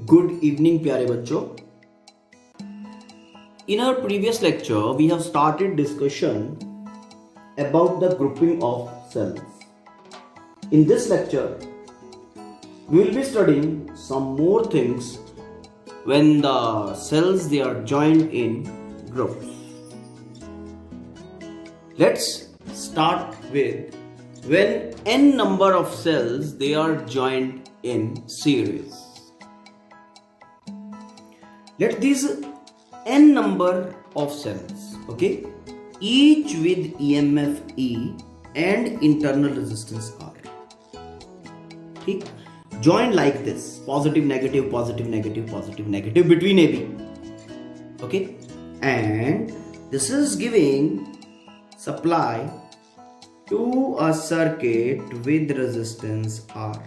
Good evening, प्यारे बच्चों. In our previous lecture, we have started discussion about the grouping of cells. In this lecture, we will be studying some more things when the cells they are joined in groups. Let's start with when n number of cells they are joined in series. Let these n number of cells, okay, each with EMF E and internal resistance R, ठीक, joined like this, positive negative positive negative positive negative between AB, okay, and this is giving supply to a circuit with resistance R,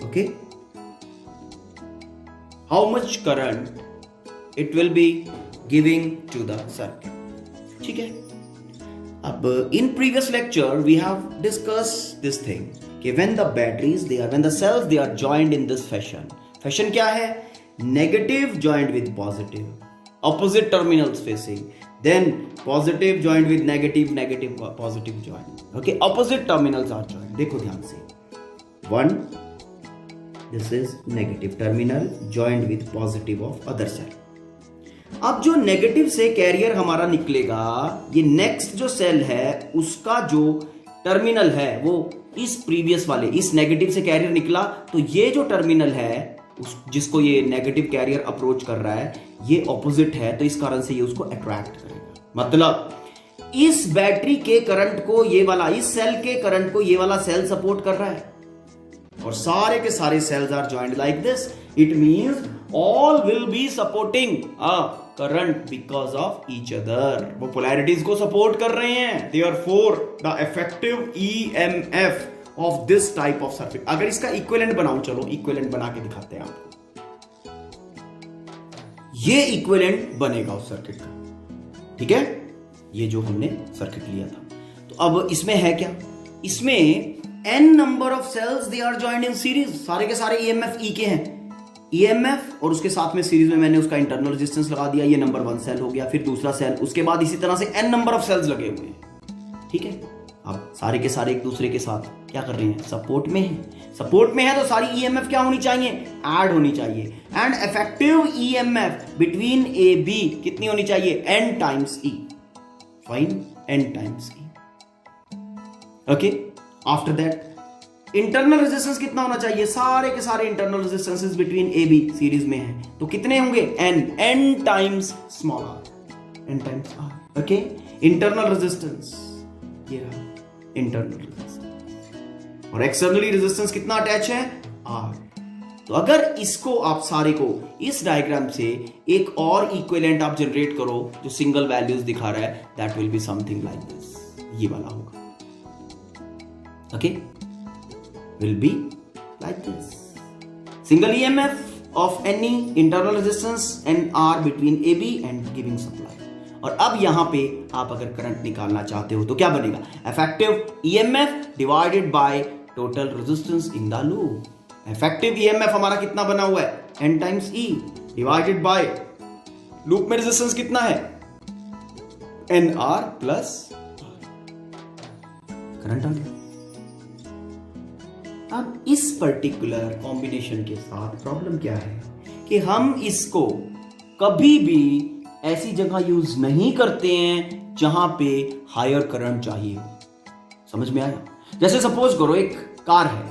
okay. How much current it will be giving to the circuit, ठीक है. अब in previous lecture we have discussed this thing कि when the cells they are joined in this fashion क्या है, negative joined with positive, opposite terminals facing, then positive joined with negative positive joined, okay, opposite terminals are joined. देखो ध्यान से, one, this is negative terminal joined with positive of other cell. अब जो negative से career हमारा निकलेगा, ये next जो सेल है उसका जो टर्मिनल है वो इस प्रीवियस वाले इस नेगेटिव से कैरियर निकला, तो ये जो टर्मिनल है जिसको ये नेगेटिव कैरियर अप्रोच कर रहा है ये ऑपोजिट है, तो इस कारण से ये उसको अट्रैक्ट करेगा. मतलब इस बैटरी के करंट को ये वाला, इस सेल के करंट को ये वाला सेल सपोर्ट कर रहा है और सारे के सारे cells are joined like this. It means all will be supporting a current because of each other. वो polarities को support कर रहे हैं. Therefore, the effective EMF of this type of circuit. अगर इसका equivalent बनाऊं, चलो equivalent बना के दिखाते हैं आपको. ये equivalent बनेगा उस सर्किट का, ठीक है. ये जो हमने सर्किट लिया था, तो अब इसमें है क्या, इसमें n number of cells they are joined in series. सारे के सारे EMF E के हैं, EMF और उसके साथ में सीरीज में मैंने उसका इंटरनल रेजिस्टेंस लगा दिया. ये नंबर 1 सेल हो गया, फिर दूसरा सेल, उसके बाद इसी तरह से n नंबर ऑफ सेल्स लगे हुए हैं, ठीक है. अब सारे के सारे एक दूसरे के साथ क्या कर रहे हैं, सपोर्ट में है. सपोर्ट में है तो सारी EMF क्या होनी चाहिए, ऐड होनी चाहिए. And effective EMF between A B कितनी होनी चाहिए, n times E. Fine, n times E, okay. After that internal resistance कितना होना चाहिए, सारे के सारे internal resistances between A B series में है, तो कितने होंगे, n times small r, n times r, okay. Internal resistance ये रहा इंटरनल रेजिस्टेंस, और एक्सटर्नली रेजिस्टेंस कितना अटैच है, r. तो अगर इसको आप सारे को इस डायग्राम से एक और इक्विवेलेंट आप जनरेट करो जो सिंगल वैल्यूज दिखा रहा है, that will be something like this. ये वाला होगा, okay, will be like this. Single EMF of any internal resistance and R between AB and giving supply. और अब यहां पे आप अगर करंट निकालना चाहते हो तो क्या बनेगा, effective EMF divided by total resistance in the loop. effective EMF हमारा कितना बना हुआ है, n times E divided by loop में रेजिस्टेंस कितना है, NR प्लस करंट आ गया. अब इस पर्टिकुलर कॉम्बिनेशन के साथ प्रॉब्लम क्या है कि हम इसको कभी भी ऐसी जगह यूज नहीं करते हैं जहां पे हायर करंट चाहिए हो. समझ में आया. जैसे सपोज करो एक कार है,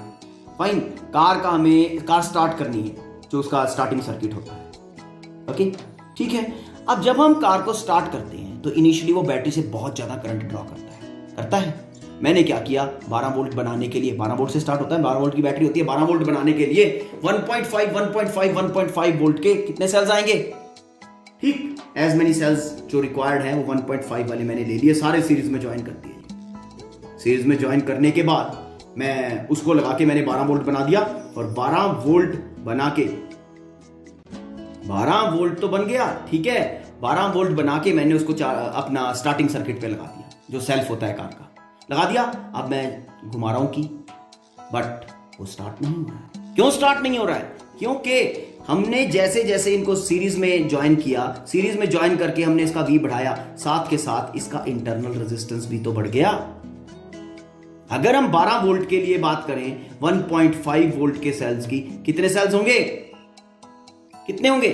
फाइन, कार स्टार्ट करनी है, जो उसका स्टार्टिंग सर्किट होता है, ओके, ठीक है. अब जब हम कार को स्टार्ट करते हैं तो इनिशियली वो बैटरी से बहुत ज्यादा करंट ड्रॉ करता है. मैंने क्या किया, 12 वोल्ट बनाने के लिए, 12 वोल्ट से स्टार्ट होता है, 12 वोल्ट की बैटरी होती है, 12 वोल्ट बनाने के लिए 1.5 वोल्ट के कितने सेल्स आएंगे, ठीक, एज मेनी सेल्स जो रिक्वायर्ड है वो 1.5 वाले मैंने ले लिए, सारे सीरीज में ज्वाइन कर दिए. सीरीज में ज्वाइन करने के बाद मैं उसको लगा के मैंने 12 वोल्ट बना दिया, और 12 वोल्ट बना के 12 वोल्ट तो बन गया, ठीक है. 12 वोल्ट बना के मैंने उसको अपना स्टार्टिंग सर्किट पे लगा दिया, जो सेल्फ होता है कार का, लगा दिया. अब मैं घुमा रहा हूं की, बट वो स्टार्ट नहीं हो रहा है. क्यों स्टार्ट नहीं हो रहा है? क्योंकि हमने जैसे जैसे इनको सीरीज में ज्वाइन किया, सीरीज में ज्वाइन करके हमने इसका V बढ़ाया, साथ के साथ इसका इंटरनल रेजिस्टेंस भी तो बढ़ गया। अगर हम 12 वोल्ट के लिए बात करें, 1.5 वोल्ट के सेल्स की, कितने सेल्स होंगे? कितने होंगे?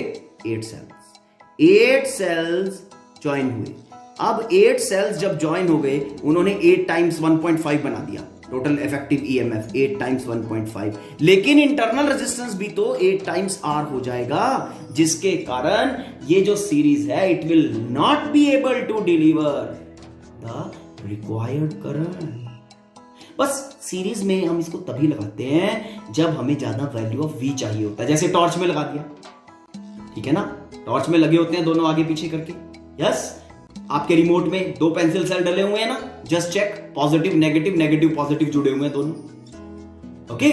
8 सेल्स। 8 सेल्स ज्वाइन हुए। अब 8 सेल्स जब ज्वाइन हो गए, उन्होंने 8 टाइम्स 1.5 बना दिया, टोटल इफेक्टिव ईएमएफ 8 टाइम्स 1.5। लेकिन इंटरनल रेजिस्टेंस भी तो 8 टाइम्स R हो जाएगा, जिसके कारण ये जो सीरीज है, it will not be able to deliver the required current. बस सीरीज में हम इसको तभी लगाते हैं जब हमें ज्यादा वैल्यू ऑफ V चाहिए होता है, जैसे टॉर्च में लगा दिया, ठीक है ना? टॉर्च में लगे होते हैं दोनों आगे पीछे करके। यस, आपके रिमोट में 2 पेंसिल सेल डले हुए हैं ना, just check, positive negative, negative positive जुड़े हुए हैं दोनों, ओके?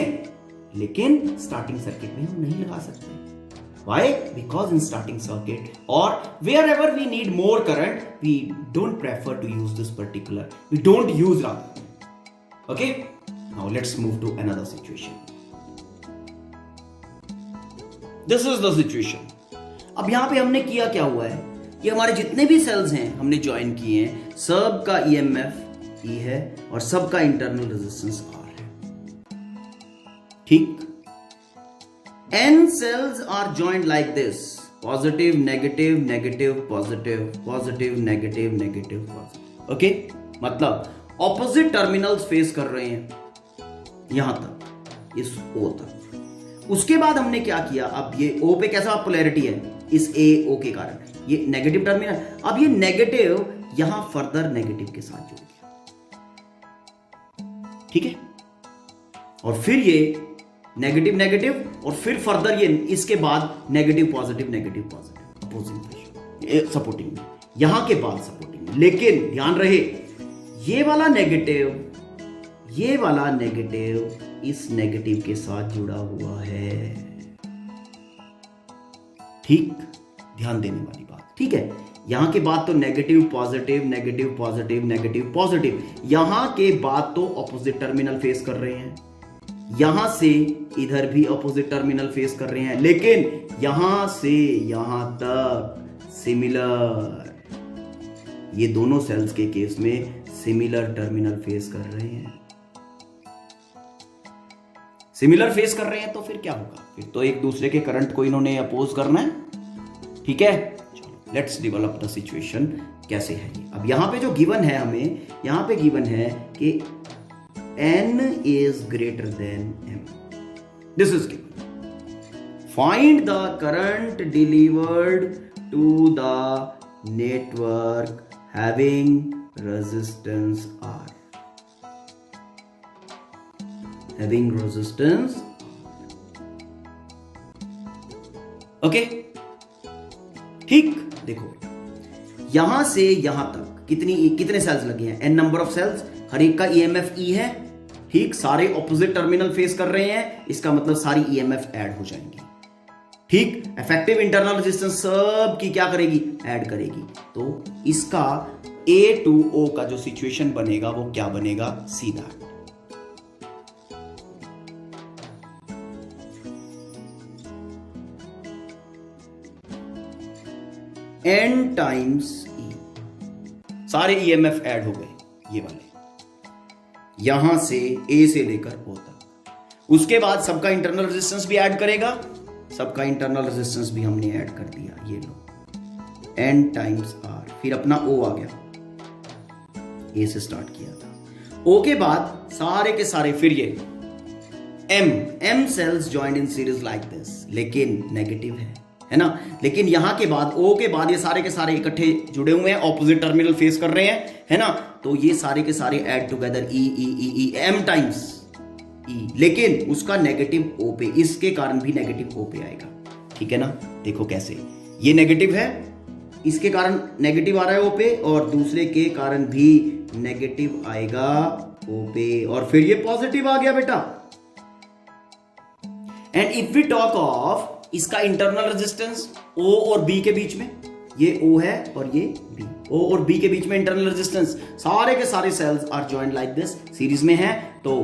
लेकिन स्टार्टिंग सर्किट में हम नहीं लगा सकते। Why? Because in starting circuit or wherever we need more current, we don't prefer to use this particular, we don't use rather. Okay? Now let's move to another situation. This is the situation. अब यहां पे हमने किया क्या हुआ है, ये हमारे जितने भी सेल्स हैं हमने ज्वाइन किए हैं, सब का ईएमएफ E है और सब का इंटरनल रेजिस्टेंस R है, ठीक? N cells are joined like this, positive, negative, negative, positive, positive, negative, negative, positive. Okay? मतलब ऑपोजिट टर्मिनल्स फेस कर रहे हैं यहां तक, इस O तक। उसके बाद हमने क्या किया, अब ये O पे कैसा पोलैरिटी है, इस A O के कारण ये नेगेटिव टर्मिनल, अब ये नेगेटिव यहां फर्दर नेगेटिव के साथ जुड़ गया, ठीक है? और फिर ये नेगेटिव नेगेटिव और फिर फर्दर ये इसके बाद नेगेटिव पॉजिटिव अपोजिंग सपोर्टिंग, यहां के बाद सपोर्टिंग। लेकिन ध्यान रहे, ये वाला नेगेटिव इस नेगेटिव के साथ जुड़ा हुआ है, ठीक? ध्यान देने वाली बात, ठीक है? यहां के बाद तो negative positive negative positive negative positive, यहां के बाद तो ऑपोजिट टर्मिनल फेस कर रहे हैं, यहां से इधर भी अपोजिट टर्मिनल फेस कर रहे हैं, लेकिन यहां से यहां तक सिमिलर, ये दोनों सेल्स के केस में सिमिलर टर्मिनल फेस कर रहे हैं। सिमिलर फेस कर रहे हैं तो फिर क्या होगा, फिर तो एक दूसरे के करंट को इन्होंने अपोज करना है, ठीक है? चलो लेट्स डेवलप द सिचुएशन, कैसे है ये। अब यहां पे जो गिवन है, हमें यहां पे गिवन है कि N is greater than M. This is given. Find the current delivered to the network having resistance R. Having resistance. Okay? ठीक, देखो यहां से यहां तक कितने सेल्स लगे हैं, N नंबर ऑफ सेल्स, हर एक का ईएमएफ E है, ठीक? सारे ऑपोजिट टर्मिनल फेस कर रहे हैं, इसका मतलब सारी ईएमएफ ऐड हो जाएंगी, ठीक? इफेक्टिव इंटरनल रेजिस्टेंस सब की क्या करेगी, ऐड करेगी। तो इसका A to O का जो सिचुएशन बनेगा वो क्या बनेगा, सीधा N टाइम्स E, सारे ईएमएफ ऐड हो गए, ये वाले यहां से A से लेकर O तक। उसके बाद सबका इंटरनल रेजिस्टेंस भी ऐड करेगा, सबका इंटरनल रेजिस्टेंस भी हमने ऐड कर दिया, ये लो N टाइम्स R, फिर अपना O आ गया, A से स्टार्ट किया था। O के बाद सारे के सारे फिर ये M cells joined in series like this, लेकिन नेगेटिव है ना? लेकिन यहां के बाद O के बाद ये सारे के सारे इकट्ठे जुड़े हुए हैं, ऑपोजिट टर्मिनल फेस कर रहे हैं, है ना? तो ये सारे के सारे add together E M times E, लेकिन उसका नेगेटिव O पे, इसके कारण भी नेगेटिव O पे आएगा, ठीक है ना? देखो कैसे, ये नेगेटिव है, इसके कारण नेगेटिव आ रहा है O पे, और दूसरे के कारण भी नेगेटिव आएगा O पे, और फिर ये पॉजिटिव आ गया बेटा। And if we talk of इसका इंटरनल रेजिस्टेंस O और B के बीच में, ये O है और ये B, O और B के बीच में इंटरनल रेजिस्टेंस, सारे के सारे cells are joined like this, series में है, तो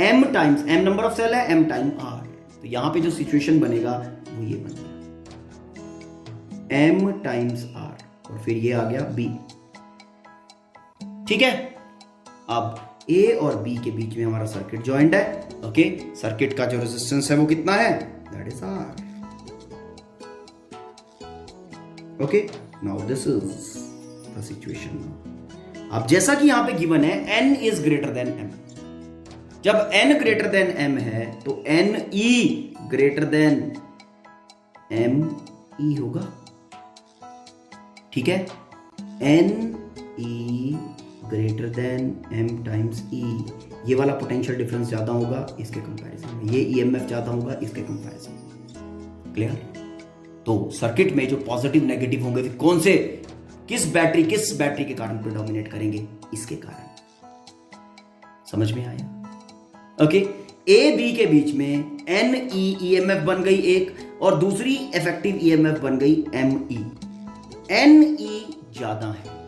m times m number of cell है, m टाइम r, तो यहां पे जो सिचुएशन बनेगा वो ये बन गया m टाइम्स r, और फिर ये आ गया b। ठीक है, अब a और b के बीच में हमारा सर्किट जॉइंट है। ओके, सर्किट का जो रेजिस्टेंस है वो कितना है, that is r। Okay, now this is the situation. अब जैसा कि यहां पे गिवन है n is greater than m, जब n ग्रेटर देन m है तो n e greater than m e होगा। ठीक है, n e greater than m times e, ये वाला पोटेंशियल डिफरेंस ज्यादा होगा इसके कंपैरिजन में, ये EMF ज्यादा होगा इसके कंपैरिजन में। क्लियर? तो सर्किट में जो पॉजिटिव नेगेटिव होंगे कौन से, किस बैटरी के कारण प्रेडोमिनेट करेंगे, इसके कारण। समझ में आया? ओके, ए बी के बीच में एन ई EMF बन गई एक, और दूसरी इफेक्टिव EMF बन गई ME। NE ज्यादा है।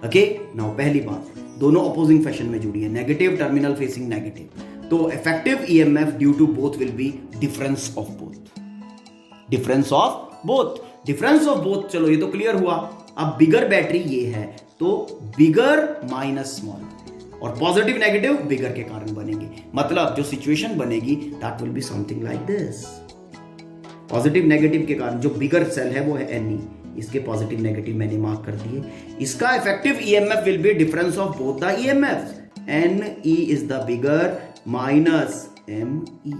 ओके, नाउ पहली बात, दोनों अपोजिंग फैशन में जुड़ी है, नेगेटिव टर्मिनल फेसिंग नेगेटिव, तो effective EMF due to both will be difference of both. Difference of both, चलो ये तो क्लियर हुआ। अब बिगर बैटरी ये है तो बिगर माइनस स्मॉल, और पॉजिटिव नेगेटिव बिगर के कारण बनेंगे, मतलब जो सिचुएशन बनेगी that will be something like this. Positive negative के कारण जो बिगर सेल है वो है NE, इसके पॉजिटिव नेगेटिव मैंने मार्क कर दिए। इसका effective EMF will be difference of both the EMFs, NE is the bigger minus ME।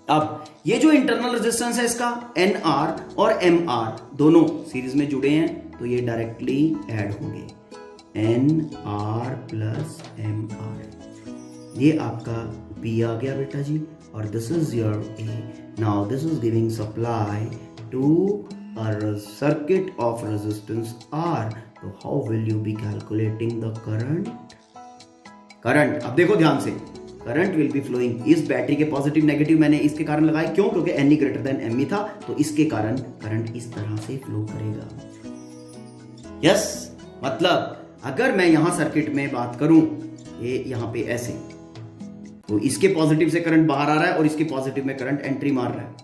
अब ये जो इंटरनल रेजिस्टेंस है इसका NR और MR दोनों सीरीज में जुड़े हैं, तो ये डायरेक्टली ऐड होंगे, NR प्लस MR। ये आपका B आ गया बेटा जी, और this is your A। Now this is giving supply to a circuit of resistance R, तो how will you be calculating the current? अब देखो ध्यान से, करंट विल बी फ्लोइंग, इस बैटरी के पॉजिटिव नेगेटिव मैंने इसके कारण लगाए, क्यों? क्योंकि NE ग्रेटर देन ME था, तो इसके कारण करंट इस तरह से फ्लो करेगा। यस, मतलब अगर मैं यहां सर्किट में बात करूं, ये यहां पे ऐसे, तो इसके पॉजिटिव से करंट बाहर आ रहा है और इसके पॉजिटिव में करंट एंट्री मार रहा है।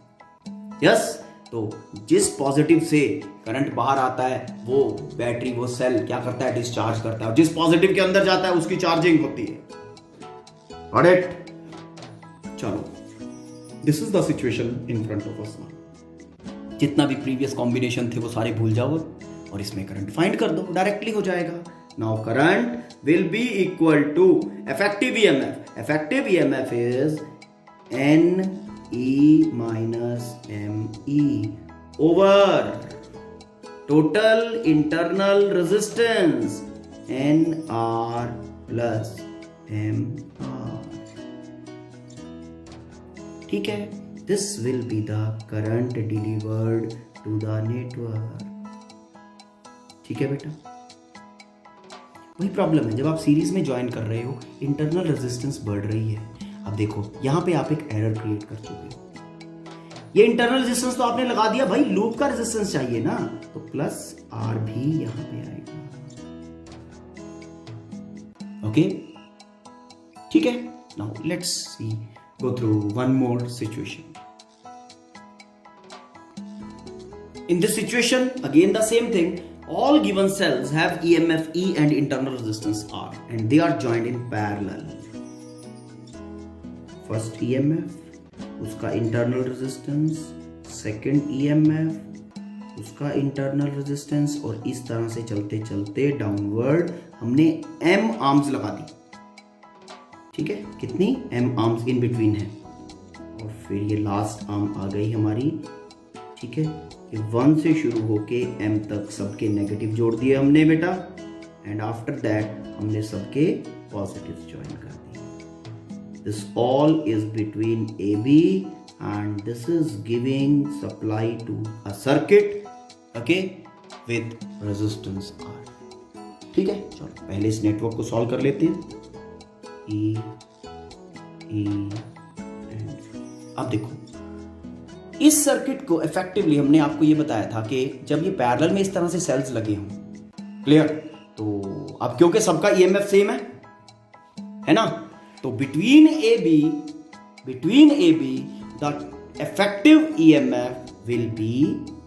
यस, तो जिस पॉजिटिव से करंट बाहर आता है वो बैटरी, वो सेल क्या करता है, डिस्चार्ज करता है, और जिस पॉजिटिव के अंदर जाता है उसकी चार्जिंग होती है। Got it? चलो, this is the situation in front of us now. जितना भी प्रीवियस कॉम्बिनेशन थे वो सारे भूल जाओ और इसमें करंट फाइंड कर दो, डायरेक्टली हो जाएगा। Now current will be equal to effective EMF। Effective EMF is NE minus ME over total internal resistance NR plus MR। ठीक है, this will be the current delivered to the network. ठीक है बेटा, वही problem है, जब आप series में ज्वाइन कर रहे हो इंटरनल रेजिस्टेंस बढ़ रही है। अब देखो यहां पे आप एक एरर क्रिएट कर चुके हो, ये इंटरनल रेजिस्टेंस तो आपने लगा दिया, भाई लूप का रेजिस्टेंस चाहिए ना, तो प्लस R भी यहां पे आएगा। ओके, ठीक है, now let's see, go through one more situation. In this situation, again the same thing, all given cells have EMF E and internal resistance R, and they are joined in parallel. First EMF, उसका internal resistance, second EMF, उसका internal resistance, और इस तरह से चलते चलते downward हमने M arms लगा दी। ठीक है, कितनी M आर्म्स इन बिटवीन है, और फिर ये लास्ट आर्म आ गई हमारी। ठीक है, ये 1 से शुरू होके M तक सबके नेगेटिव जोड़ दिए हमने बेटा, एंड आफ्टर दैट हमने सबके पॉजिटिव ज्वाइन कर दिए। This all is between AB and this is giving supply to a circuit, okay, with resistance R। ठीक है, चलो पहले इस नेटवर्क को सॉल्व कर लेते हैं। E, अब देखो इस सर्किट को इफेक्टिवली हमने आपको ये बताया था कि जब ये पैरेलल में इस तरह से सेल्स लगे हों, क्लियर, तो अब क्योंकि सबका EMF सेम है ना, तो between A B the effective EMF will be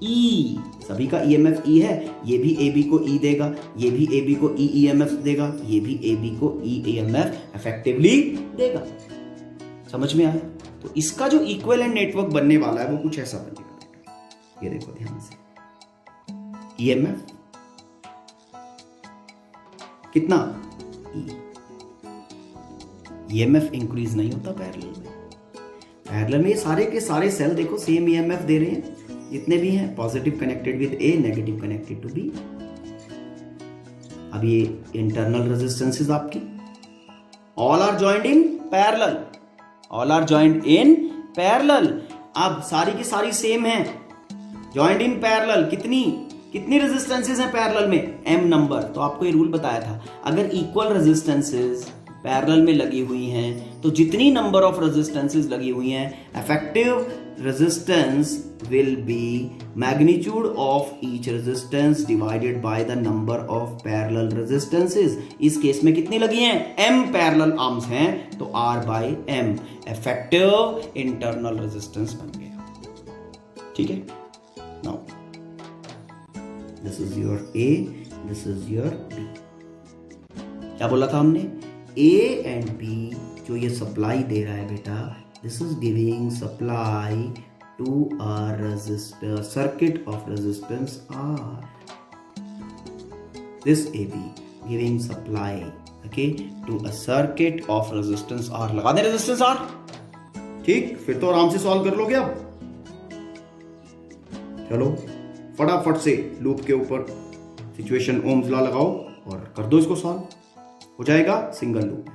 E. सभी का ईएमएफ ई है, ये भी ए बी को ई देगा, ये भी ए बी को ई ईएमएफ देगा, ये भी ए बी को ई ईएमएफ इफेक्टिवली देगा। समझ में आया? तो इसका जो इक्विवेलेंट नेटवर्क बनने वाला है वो कुछ ऐसा बनेगा। ये देखो ध्यान से, ईएमएफ कितना ई। ईएमएफ इंक्रीज नहीं होता पैरेलल में। पैरेलल में ये सारे के सारे सेल देखो सेम ईएमएफ दे रहे हैं, जितने भी हैं, positive connected with A, negative connected to B. अब ये इंटरनल रेजिस्टेंसेस आपकी all are joined in parallel, all are joined in parallel. अब सारी की सारी सेम है, जॉइंड इन पैरेलल। कितनी रेजिस्टेंसेस हैं पैरेलल में? m number. तो आपको ये रूल बताया था, अगर इक्वल रेजिस्टेंसेस पैरेलल में लगी हुई हैं तो जितनी नंबर ऑफ रेजिस्टेंसेस लगी हुई हैं, effective resistance will be magnitude of each resistance divided by the number of parallel resistances. इस केस में कितनी लगी हैं? m पैरेलल आर्म्स हैं तो r by m effective internal resistance बन गया। ठीक है, now this is your a, this is your b। क्या बोला था हमने? A एंड B जो ये सप्लाई दे रहा है बेटा, this is giving supply to a resistor circuit of resistance R. This AB giving supply okay to a circuit of resistance R. लगा दे रेजिस्टेंस R। ठीक, फिर तो आराम से सॉल्व कर लोगे। अब चलो फटाफट से लूप के ऊपर सिचुएशन ओम्स लॉ लगाओ और कर दो इसको सॉल्व। हो जाएगा single loop.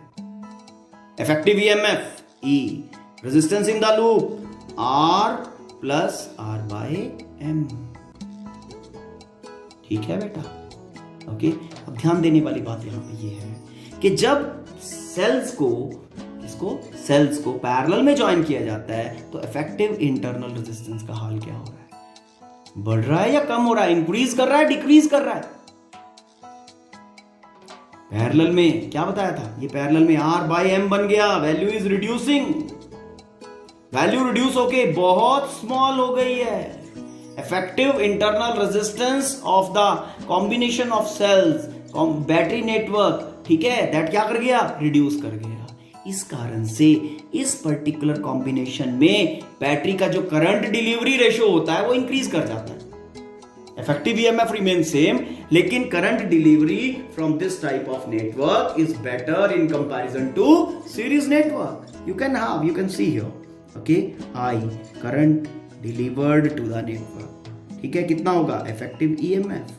Effective EMF E, resistance in the loop R plus R by M. ठीक है बेटा, ओके। अब ध्यान देने वाली बात यहां पे ये है कि जब सेल्स को पैरेलल में ज्वाइन किया जाता है तो इफेक्टिव इंटरनल रेजिस्टेंस का हाल क्या हो रहा है? बढ़ रहा है या कम हो रहा है? इंक्रीज कर रहा है, डिक्रीज कर रहा है? पैरेलल में क्या बताया था? ये पैरेलल में R बाय M बन गया, value is reducing, value reduce होके बहुत स्मॉल हो गई है। Effective internal resistance of the combination of cells, battery network, ठीक है, दैट क्या कर गया? रिड्यूस कर गया। इस कारण से इस पर्टिकुलर कॉम्बिनेशन में बैटरी का जो करंट डिलीवरी रेशियो होता है वो इंक्रीज कर जाता है। Effective EMF remains same, लेकिन current delivery from this type of network is better in comparison to series network. You can see here, okay, I current delivered to the network. ठीक है, कितना होगा? Effective EMF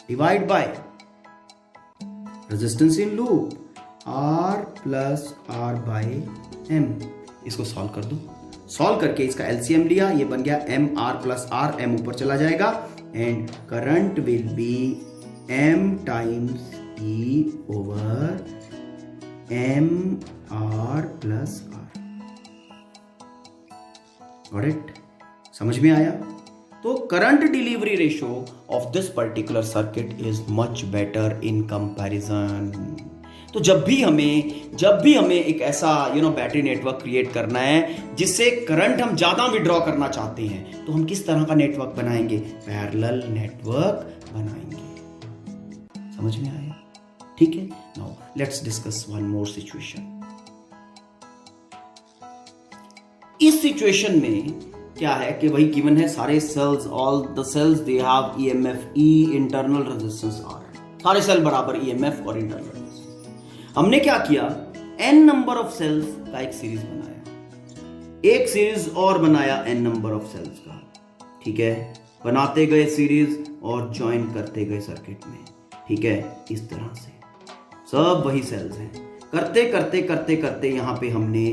divide by resistance in loop R plus R by M। इसको solve कर दो। Solve करके इसका LCM लिया, ये बन गया M R plus R, M ऊपर चला जाएगा and current will be M times E over M R plus R. Got it? समझ में आया? तो current delivery ratio of this particular circuit is much better in comparison. तो जब भी हमें एक ऐसा बैटरी नेटवर्क क्रिएट करना है जिससे करंट हम ज्यादा विड्रॉ करना चाहते हैं, तो हम किस तरह का नेटवर्क बनाएंगे? पैरेलल नेटवर्क बनाएंगे। समझ में आया? ठीक है, now let's discuss one more situation. इस सिचुएशन में क्या है कि वही गिवन है, सारे cells, all the cells they have EMF E, internal resistance R. सारे सेल बराबर ईएमएफ और इंटरनल रेजिस्टेंस। हमने क्या किया? n नंबर ऑफ सेल्स का एक सीरीज बनाया, एक सीरीज और बनाया n नंबर ऑफ सेल्स का। ठीक है, बनाते गए सीरीज और ज्वाइन करते गए सर्किट में। ठीक है, इस तरह से सब वही सेल्स हैं। करते करते करते करते यहां पे हमने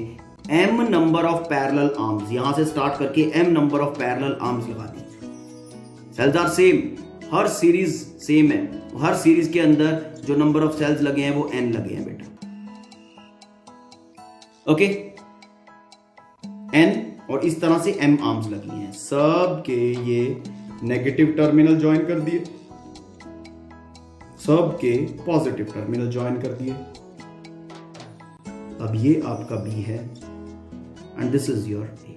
m number of parallel arms, यहां से स्टार्ट करके m number of parallel arms लगा दी। सेल्स आर सेम, हर सीरीज सेम है, हर सीरीज के अंदर जो नंबर ऑफ सेल्स लगे हैं वो n लगे हैं बेटा। ओके, n और इस तरह से m आर्म्स लगी हैं। सब के ये नेगेटिव टर्मिनल ज्वाइन कर दिए, सब के पॉजिटिव टर्मिनल ज्वाइन कर दिए। अब ये आपका बी है and this is your A.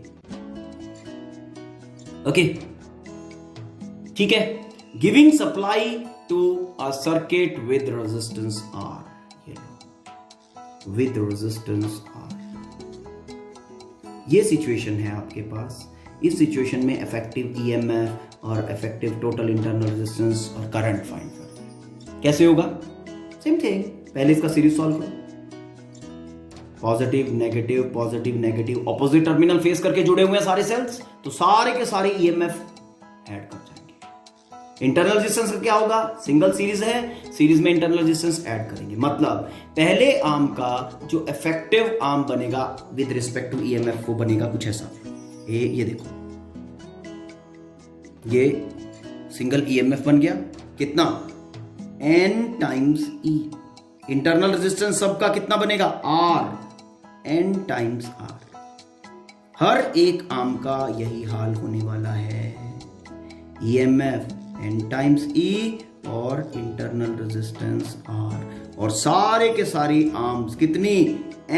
Okay, ठीक है। Giving supply to a circuit with resistance R, ये लो, विद रेजिस्टेंस आर, ये सिचुएशन है आपके पास। इस सिचुएशन में इफेक्टिव ईएमएफ और इफेक्टिव टोटल इंटरनल रेजिस्टेंस और करंट फाइंड करते हैं। कैसे होगा? सेम थिंग, पहले इसका सीरीज सॉल्व करो। Positive negative opposite terminal face करके जुड़े हुए हैं सारे सेल्स, तो सारे के सारे ईएमएफ ऐड कर जाएंगे। इंटरनल रेजिस्टेंस का क्या होगा? सिंगल सीरीज है, सीरीज में इंटरनल रेजिस्टेंस ऐड करेंगे। मतलब पहले आर्म का जो इफेक्टिव आर्म बनेगा विद रिस्पेक्ट टू ईएमएफ वो बनेगा कुछ ऐसा। ये देखो, ये सिंगल ईएमएफ बन गया, कितना? N times E। Internal resistance सबका कितना बनेगा? R, N times R। हर एक आर्म का यही हाल होने वाला है। EMF N टाइम्स E और इंटरनल रेजिस्टेंस R। और सारे के सारे आर्म्स कितनी?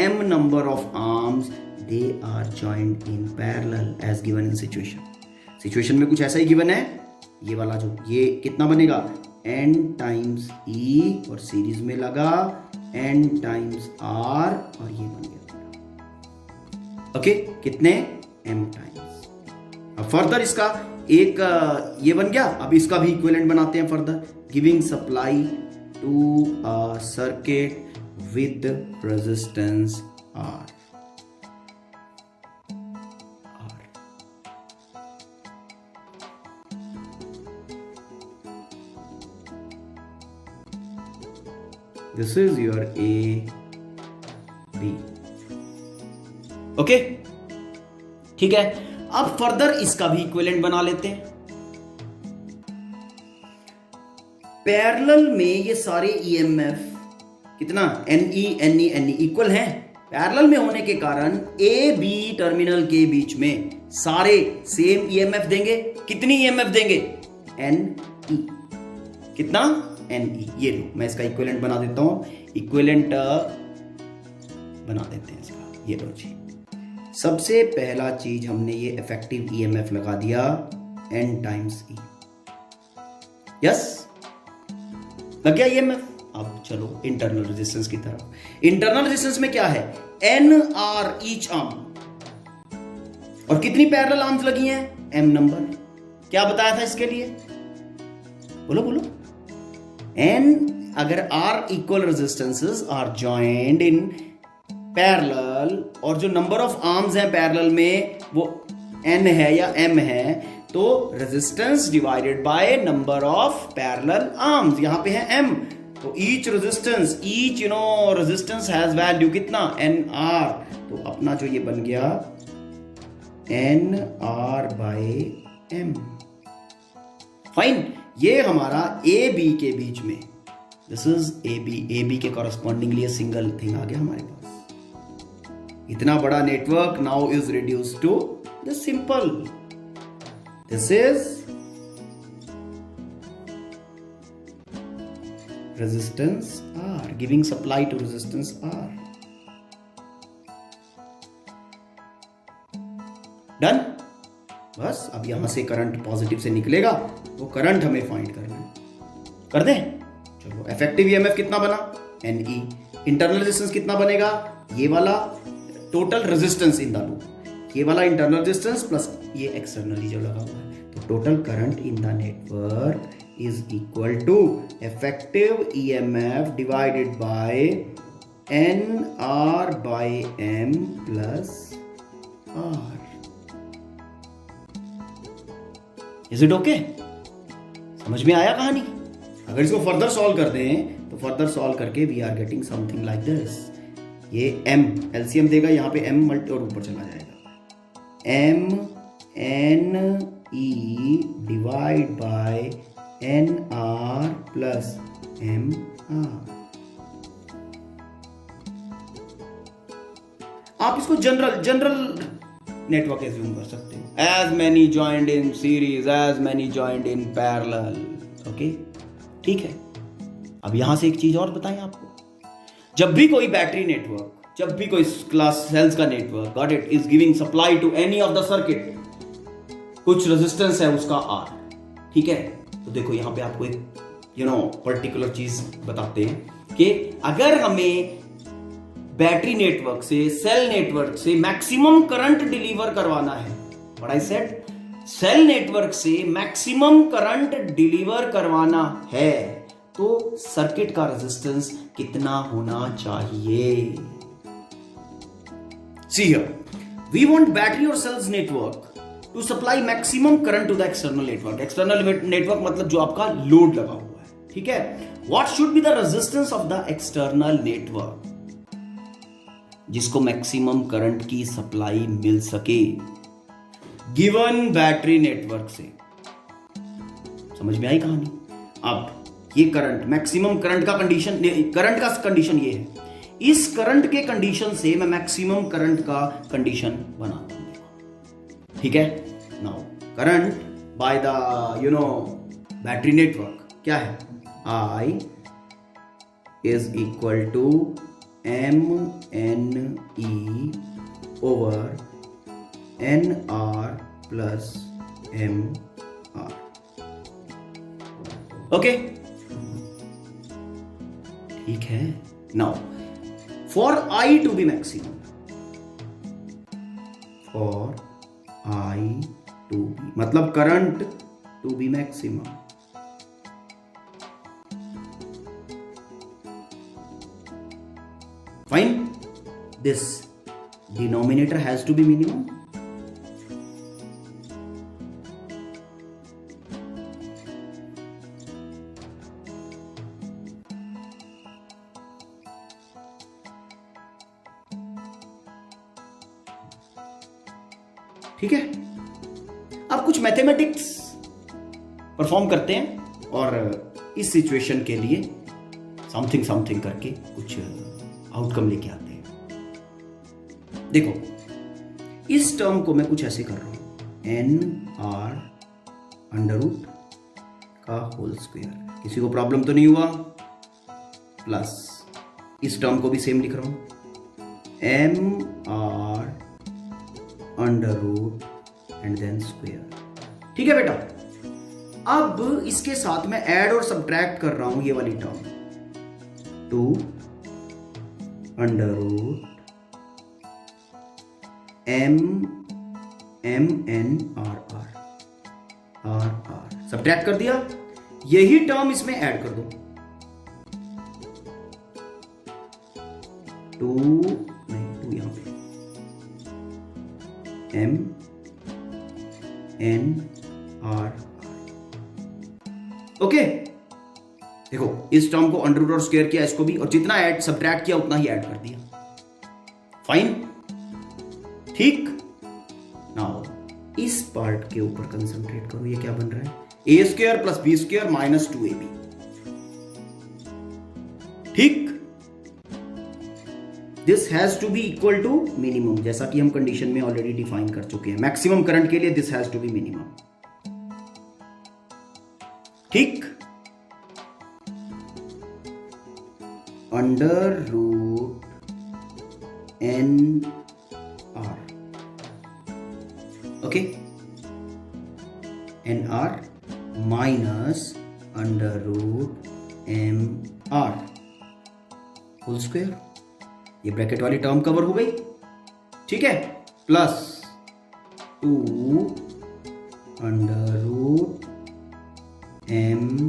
M number of arms, they are joined in parallel as given in situation में कुछ ऐसा ही गिवन है। ये वाला जो ये कितना बनेगा? N टाइम्स E और सीरीज में लगा N टाइम्स R और ये बन गया। ओके, कितने? M times. अब फर्दर इसका एक ये बन गया। अब इसका भी इक्विवेलेंट बनाते हैं further. Giving supply to a circuit with resistance R। This is your A, B. Okay, ठीक है। अब फर्दर इसका भी इक्विवेलेंट बना लेते हैं। पैरेलल में ये सारे ईएमएफ कितना? NE इक्वल हैं। पैरेलल में होने के कारण A B टर्मिनल के बीच में सारे सेम ईएमएफ देंगे। कितनी ईएमएफ देंगे? NE। कितना? NE। ये लो, मैं इसका इक्विवेलेंट बना देता हूं। इक्विवेलेंट बना देते हैं इसका। ये लो जी, सबसे पहला चीज हमने ये इफेक्टिव ईएमएफ लगा दिया N टाइम्स E। यस, लग गया ईएमएफ। अब चलो इंटरनल रेजिस्टेंस की तरफ। इंटरनल रेजिस्टेंस में क्या है? NR each arm. और कितनी पैरेलल आर्म्स लगी हैं? M number. क्या बताया था इसके लिए? बोलो बोलो। N, अगर R equal resistances are joined in parallel और जो नंबर ऑफ आर्म्स हैं पैरेलल में वो N है या M है, तो resistance divided by number of parallel arms, यहां पे है M। तो each resistance, each resistance has value कितना? NR। तो अपना जो ये बन गया NR बाय M। फाइन। ये हमारा ए बी के बीच में, दिस इज ए बी के कॉरस्पॉन्डिंगली सिंगल थिंग आ गया हमारे पास। इतना बड़ा network now is reduced to this simple. This is resistance R, giving supply to resistance R। Done. बस अब यहां से करंट पॉजिटिव से निकलेगा, वो करंट हमें फाइंड करना है। कर दें? चलो, इफेक्टिव ईएमएफ कितना बना? NE। इंटरनल रेजिस्टेंस कितना बनेगा? ये वाला total resistance in the loop, ये वाला इंटरनल रेजिस्टेंस प्लस ये एक्सटर्नली जो लगा हुआ है। तो total current in the network is equal to effective EMF divided by NR by M plus R। Is it okay? समझ में आया कहानी? अगर इसको फर्दर सॉल्व करते हैं तो फर्दर सॉल्व करके we are getting something like this. ये M एलसीएम देगा, यहां पे M मल्टी और ऊपर चला जाएगा। M N E divide by NR plus MR। आप इसको जनरल नेटवर्क एज्यूम कर सकते हो। As many joined in series, as many joined in parallel. Okay, ठीक है। अब यहां से एक चीज और बताएं आपको। जब भी कोई बैटरी नेटवर्क जब भी कोई क्लास सेल्स का network got it is giving supply to any of the circuit, कुछ रेजिस्टेंस है उसका R, ठीक है। तो देखो यहां पे आपको एक पर्टिकुलर चीज बताते हैं कि अगर हमें बैटरी नेटवर्क से, सेल नेटवर्क से मैक्सिमम करंट डिलीवर करवाना है, what I said, cell network से मैक्सिमम करंट डिलीवर करवाना है, तो सर्किट का रेजिस्टेंस कितना होना चाहिए? See here, we want battery or cells network to supply maximum current to the external network. External network मतलब जो आपका लोड लगा हुआ है, ठीक है। What should be the resistance of the external network? जिसको मैक्सिमम करंट की सप्लाई मिल सके गिवन बैटरी नेटवर्क से। समझ में आई कहानी? अब ये करंट, मैक्सिमम करंट का कंडीशन, करंट का कंडीशन ये है, इस करंट के कंडीशन से मैं मैक्सिमम करंट का कंडीशन बनाता हूं, ठीक है। Now current by the battery network क्या है? I is equal to MNE over NR plus MR, okay, ठीक है। Now for I to be maximum, for I to be मतलब current to be maximum, fine, this denominator has to be minimum, ठीक है। अब कुछ mathematics perform करते हैं और इस सिचुएशन के लिए समथिंग समथिंग करके कुछ आउटकम लेके आते हैं। देखो इस टर्म को मैं कुछ ऐसे कर रहा हूं, NR अंडर रूट का होल स्क्वायर, किसी को प्रॉब्लम तो नहीं हुआ, प्लस इस टर्म को भी सेम लिख रहा हूं, MR under root and then square, ठीक है बेटा। अब इसके साथ मैं ऐड और सब्ट्रैक्ट कर रहा हूं ये वाली term, 2 under root MNRR subtract कर दिया, यही टर्म इसमें ऐड कर दो, 2 यहां पे MNRR, ओके। देखो इस टर्म को अंडर रूट और स्क्वायर किया, इसको भी, और जितना ऐड सब्ट्रैक्ट किया उतना ही ऐड कर दिया, फाइन, ठीक। नाउ इस पार्ट के ऊपर कंसंट्रेट करो, ये क्या बन रहा है, a square plus b square minus 2AB, ठीक। This has to be equal to minimum, जैसा कि हम कंडीशन में ऑलरेडी डिफाइन कर चुके हैं, मैक्सिमम करंट के लिए this has to be minimum, ठीक। Under root NR, okay, NR minus under root MR whole square, ये ब्रैकेट वाली टर्म कवर हो गई, ठीक है, plus 2 under root MNRR,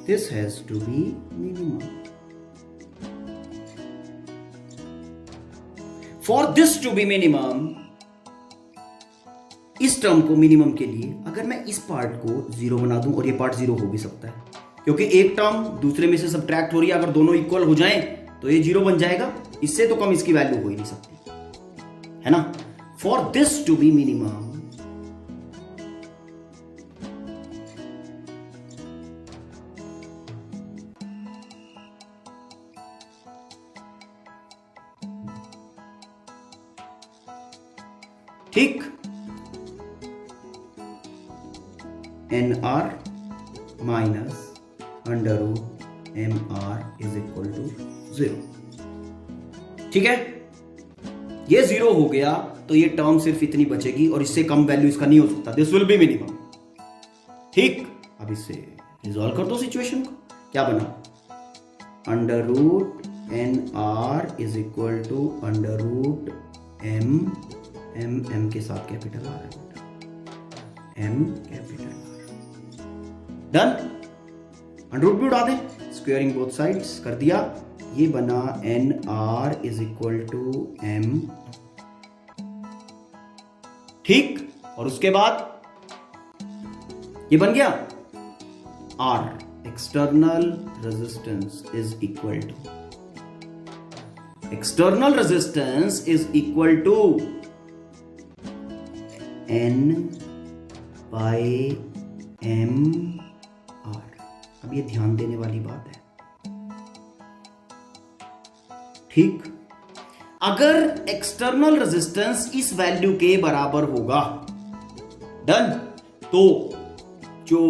this has to be minimum. For this to be minimum, इस term को minimum के लिए अगर मैं इस पार्ट को 0 बना दूं, और ये पार्ट 0 हो भी सकता है क्योंकि एक टर्म दूसरे में से सब्ट्रैक्ट हो रही है, अगर दोनों इक्वल हो जाएं तो ये 0 बन जाएगा, इससे तो कम इसकी वैल्यू हो ही नहीं सकती, है ना। For this to be minimum, ठीक, NR minus under root MR is equal to 0। ठीक है, ये 0 हो गया तो ये टर्म सिर्फ इतनी बचेगी और इससे कम वैल्यू इसका नहीं हो सकता, दिस विल बी मिनिमम। ठीक, अब इससे रिजॉल्व कर दो सिचुएशन को। क्या बना, under root NR is equal to under root M के साथ कैपिटल R है बेटा, M capital R। Done, under root भी उड़ा दें, स्क्वेयरिंग बोथ साइड्स कर दिया, ये बना NR is equal to M। ठीक, और उसके बाद ये बन गया R external resistance is equal to, external resistance is equal to N by MR। अब ये ध्यान देने वाली बात है। ठीक, अगर एक्सटर्नल रेजिस्टेंस इस वैल्यू के बराबर होगा, डन, तो जो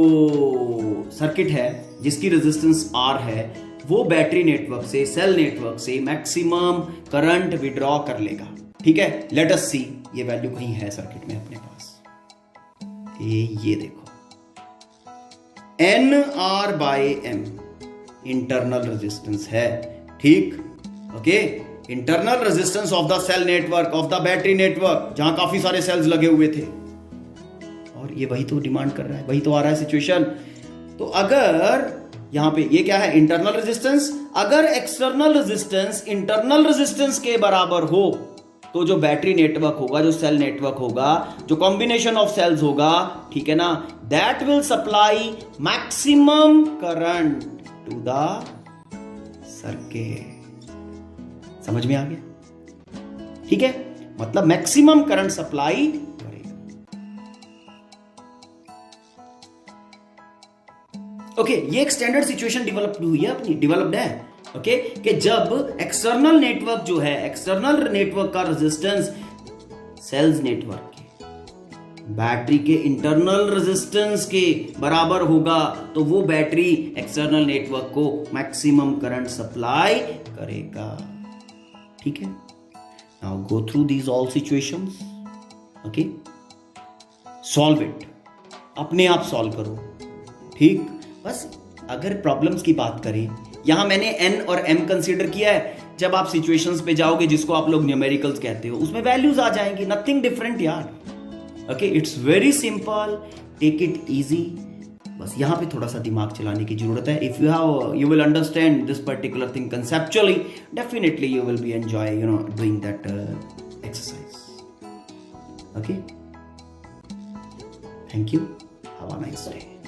सर्किट है जिसकी रेजिस्टेंस R है वो बैटरी नेटवर्क से, सेल नेटवर्क से मैक्सिमम करंट विड्रॉ कर लेगा। ठीक है, लेट अस सी, ये वैल्यू कहीं है सर्किट में अपने पास, ये देखो NR by M internal resistance है। ठीक, okay, internal resistance of the cell network, of the battery network, जहां काफी सारे सेल्स लगे हुए थे, और ये वही तो डिमांड कर रहा है, वही तो आ रहा है सिचुएशन। तो अगर यहां पे ये क्या है, इंटरनल रेजिस्टेंस, अगर एक्सटर्नल रेजिस्टेंस इंटरनल रेजिस्टेंस के बराबर हो तो जो बैटरी नेटवर्क होगा, जो सेल नेटवर्क होगा, जो कॉम्बिनेशन ऑफ सेल्स होगा, ठीक है ना, that will supply maximum current to the circuit. समझ में आ गया? ठीक है, मतलब मैक्सिमम करंट सप्लाई करेगा। ओके, ये एक स्टैंडर्ड सिचुएशन डेवलप्ड हुई है अपनी, डेवलप्ड है। ओके, कि जब एक्सटर्नल नेटवर्क जो है, एक्सटर्नल नेटवर्क का रेजिस्टेंस सेल्स नेटवर्क के बैटरी के इंटरनल रेजिस्टेंस के बराबर होगा तो वो बैटरी एक्सटर्नल नेटवर्क को मैक्सिमम करंट सप्लाई करेगा। ठीक है, now go through these all situations. Okay, solve it, अपने आप सॉल्व करो। ठीक, बस अगर प्रॉब्लम्स की बात करें, यहां मैंने N और M कंसीडर किया है। जब आप सिचुएशंस पे जाओगे जिसको आप लोग न्यूमेरिकल्स कहते हो, उसमें वैल्यूज आ जाएंगी, नथिंग डिफरेंट यार। Okay, it's very simple, take it easy. बस यहां पे थोड़ा सा दिमाग चलाने की जरूरत है। If you will understand this particular thing conceptually, definitely you will be enjoy doing that exercise. Okay, thank you, have a nice day.